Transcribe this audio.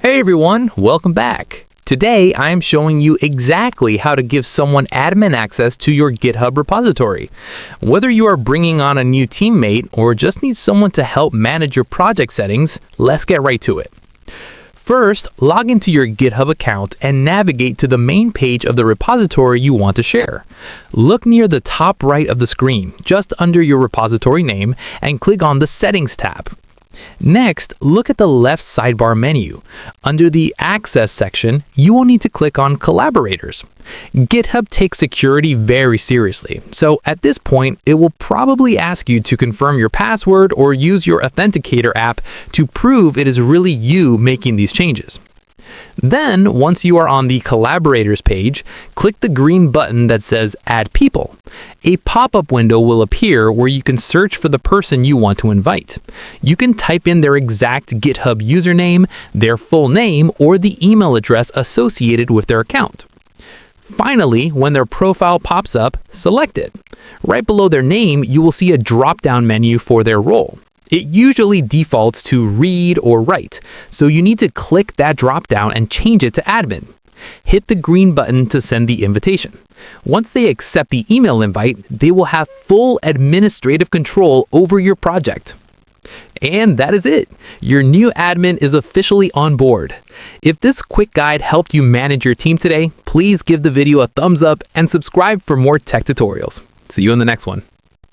Hey everyone, welcome back. Today I am showing you exactly how to give someone admin access to your GitHub repository. Whether you are bringing on a new teammate or just need someone to help manage your project settings, let's get right to it. First, log into your GitHub account and navigate to the main page of the repository you want to share. Look near the top right of the screen, just under your repository name, and click on the Settings tab. Next, look at the left sidebar menu. Under the Access section, you will need to click on Collaborators. GitHub takes security very seriously, so at this point, it will probably ask you to confirm your password or use your Authenticator app to prove it is really you making these changes. Then, once you are on the Collaborators page, click the green button that says Add People. A pop-up window will appear where you can search for the person you want to invite. You can type in their exact GitHub username, their full name, or the email address associated with their account. Finally, when their profile pops up, select it. Right below their name, you will see a drop-down menu for their role. It usually defaults to read or write, so you need to click that drop-down and change it to admin. Hit the green button to send the invitation. Once they accept the email invite, they will have full administrative control over your project. And that is it. Your new admin is officially on board. If this quick guide helped you manage your team today, please give the video a thumbs up and subscribe for more tech tutorials. See you in the next one.